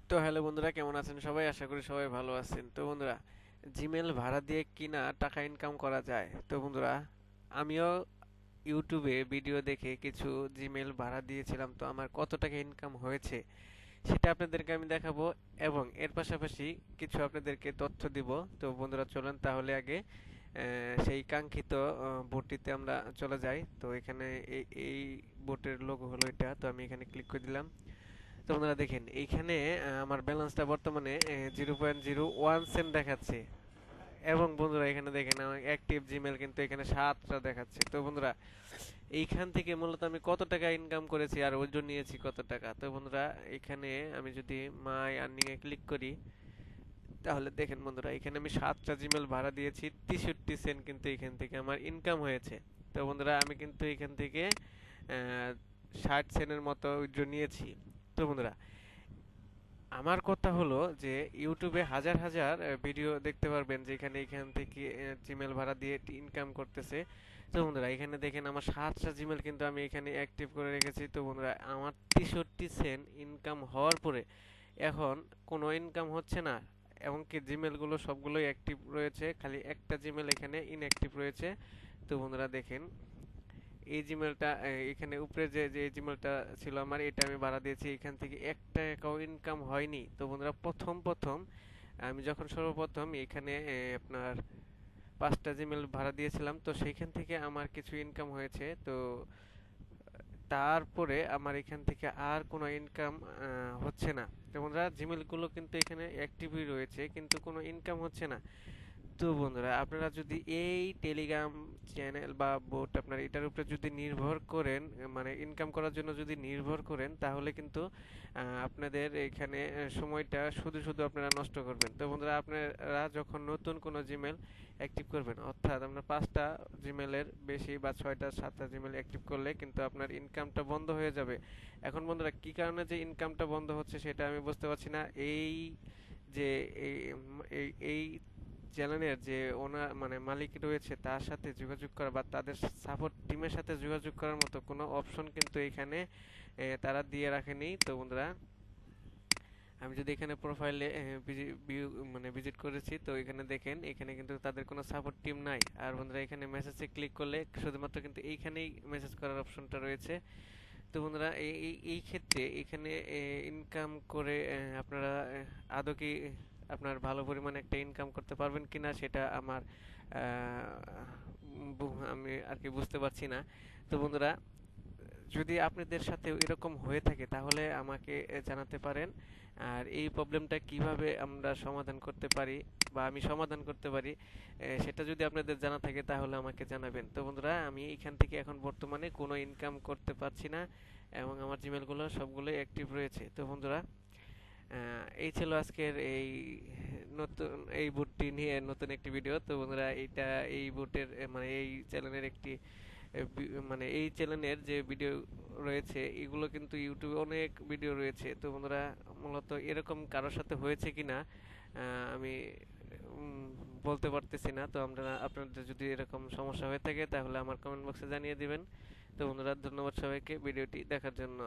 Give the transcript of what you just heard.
তো হ্যালো বন্ধুরা, কেমন আছেন সবাই? আশা করি সবাই ভালো আছেন। তো বন্ধুরা, জিমেল ভাড়া দিয়ে কিনা টাকা ইনকাম করা যায়। তো বন্ধুরা, আমিও ইউটিউবে ভিডিও দেখে কিছু জিমেল ভাড়া দিয়েছিলাম। তো আমার কত টাকা ইনকাম হয়েছে সেটা আপনাদেরকে আমি দেখাবো, এবং এর পাশাপাশি কিছু আপনাদেরকে তথ্য দিব। তো বন্ধুরা, চলেন তাহলে আগে সেই কাঙ্ক্ষিত বোটটিতে আমরা চলে যাই। তো এখানে এই বোটের লোগো হলো এটা। তো আমি এখানে ক্লিক করে দিলাম। তো বন্ধুরা দেখেন, এইখানে আমার ব্যালেন্সটা বর্তমানে 0.01 সেন্ট দেখাচ্ছে। এবং বন্ধুরা এখানে দেখেন আমার অ্যাক্টিভ জিমেল কিন্তু এখানে 7টা দেখাচ্ছে। তো বন্ধুরা, এইখান থেকে মূলত আমি কত টাকা ইনকাম করেছি আর ওজন নিয়েছি কত টাকা। তো বন্ধুরা, এখানে আমি যদি মাই আর্নিং এ ক্লিক করি, তাহলে দেখেন বন্ধুরা, এখানে আমি 7টা জিমেল ভাড়া দিয়েছি, 63 সেন্ট কিন্তু এখান থেকে আমার ইনকাম হয়েছে। তো বন্ধুরা, আমি কিন্তু এখান থেকে 60 সেন্টের মতো উইথড্র নিয়েছি। তো বন্ধুরা, আমার কথা হলো যে ইউটিউবে হাজার হাজার ভিডিও দেখতে পারবেন যেখানে এখান থেকে জিমেল ভাড়া দিয়ে ইনকাম করতেছে। তো বন্ধুরা, এখানে দেখেন আমার 7টা জিমেল কিন্তু আমি এখানে অ্যাক্টিভ করে রেখেছি। তো বন্ধুরা, আমার 63 সেন্ট ইনকাম হওয়ার পরে এখন কোনো ইনকাম হচ্ছে না। এমনকি জিমেলগুলো সবগুলোই অ্যাক্টিভ রয়েছে, খালি একটা জিমেল এখানে ইনঅ্যাক্টিভ রয়েছে। তো বন্ধুরা দেখেন, এই জিমেলটা এখানে উপরে যে যে জিমেলটা ছিল আমার, এটা আমি ভাড়া দিয়েছি, এখান থেকে 1 টাকাও ইনকাম হয়নি। তো বন্ধুরা, প্রথম প্রথম আমি যখন সর্বপ্রথম এখানে আপনার 5টা জিমেল ভাড়া দিয়েছিলাম, তো সেইখান থেকে আমার কিছু ইনকাম হয়েছে। তো তারপরে আমার এখান থেকে আর কোনো ইনকাম হচ্ছে না। তো বন্ধুরা, জিমেলগুলো কিন্তু এখানে অ্যাক্টিভই রয়েছে, কিন্তু কোনো ইনকাম হচ্ছে না। তো বন্ধুরা, আপনারা যদি এই টেলিগ্রাম চ্যানেল বা বোট আপনার এটার উপরে যদি নির্ভর করেন, মানে ইনকাম করার জন্য যদি নির্ভর করেন, তাহলে কিন্তু আপনাদের এখানে সময়টা শুধু শুধু আপনারা নষ্ট করবেন। তো বন্ধুরা, আপনারা যখন নতুন কোনো জিমেল অ্যাক্টিভ করবেন, অর্থাৎ আপনার 5টা জিমেলের বেশি বা 6টা 7টা জিমেল অ্যাক্টিভ করলে কিন্তু আপনার ইনকামটা বন্ধ হয়ে যাবে। এখন বন্ধুরা, কি কারণে যে ইনকামটা বন্ধ হচ্ছে সেটা আমি বুঝতে পারছি না। এই যে এই এই এই চ্যানেলের যে ওনার মানে মালিক রয়েছে, তার সাথে যোগাযোগ করা বা তাদের সাপোর্ট টিমের সাথে যোগাযোগ করার মতো কোনো অপশন কিন্তু এখানে তারা দিয়ে রাখেনি। তো বন্ধুরা, আমি যদি এখানে প্রোফাইলে মানে ভিজিট করেছি, তো এখানে দেখেন এখানে কিন্তু তাদের কোনো সাপোর্ট টিম নাই। আর বন্ধুরা, এখানে মেসেজে ক্লিক করলে শুধুমাত্র কিন্তু এইখানেই মেসেজ করার অপশনটা রয়েছে। তো বন্ধুরা, এই এই এই ক্ষেত্রে এখানে ইনকাম করে আপনারা আদৌ কি আপনার ভালো পরিমাণে একটা ইনকাম করতে পারবেন কিনা সেটা আমার আমি আর কি বুঝতে পারছি না। তো বন্ধুরা, যদি আপনাদের সাথে এরকম হয়ে থাকে তাহলে আমাকে জানাতে পারেন। আর এই প্রবলেমটা কিভাবে আমরা সমাধান করতে পারি বা আমি সমাধান করতে পারি, সেটা যদি আপনাদের জানা থাকে তাহলে আমাকে জানাবেন। তো বন্ধুরা, আমি এখান থেকে এখন বর্তমানে কোনো ইনকাম করতে পারছি না, এবং আমার জিমেলগুলো সবগুলোই অ্যাক্টিভ রয়েছে। তো বন্ধুরা, এই ছিল আজকের এই নতুন এই বুটটি নিয়ে নতুন একটি ভিডিও। তো বন্ধুরা, এই বুটের মানে এই চ্যানেলের একটি মানে এই চ্যানেলের যে ভিডিও রয়েছে এগুলো কিন্তু ইউটিউবে অনেক ভিডিও রয়েছে। তো বন্ধুরা, মূলত এরকম কারোর সাথে হয়েছে কিনা আমি উম, বলতে পারতেছি না। তো আপনাদের যদি এরকম সমস্যা হয়ে থাকে তাহলে আমার কমেন্ট বক্সে জানিয়ে দিবেন। তো বন্ধুরা, ধন্যবাদ সবাইকে ভিডিওটি দেখার জন্য।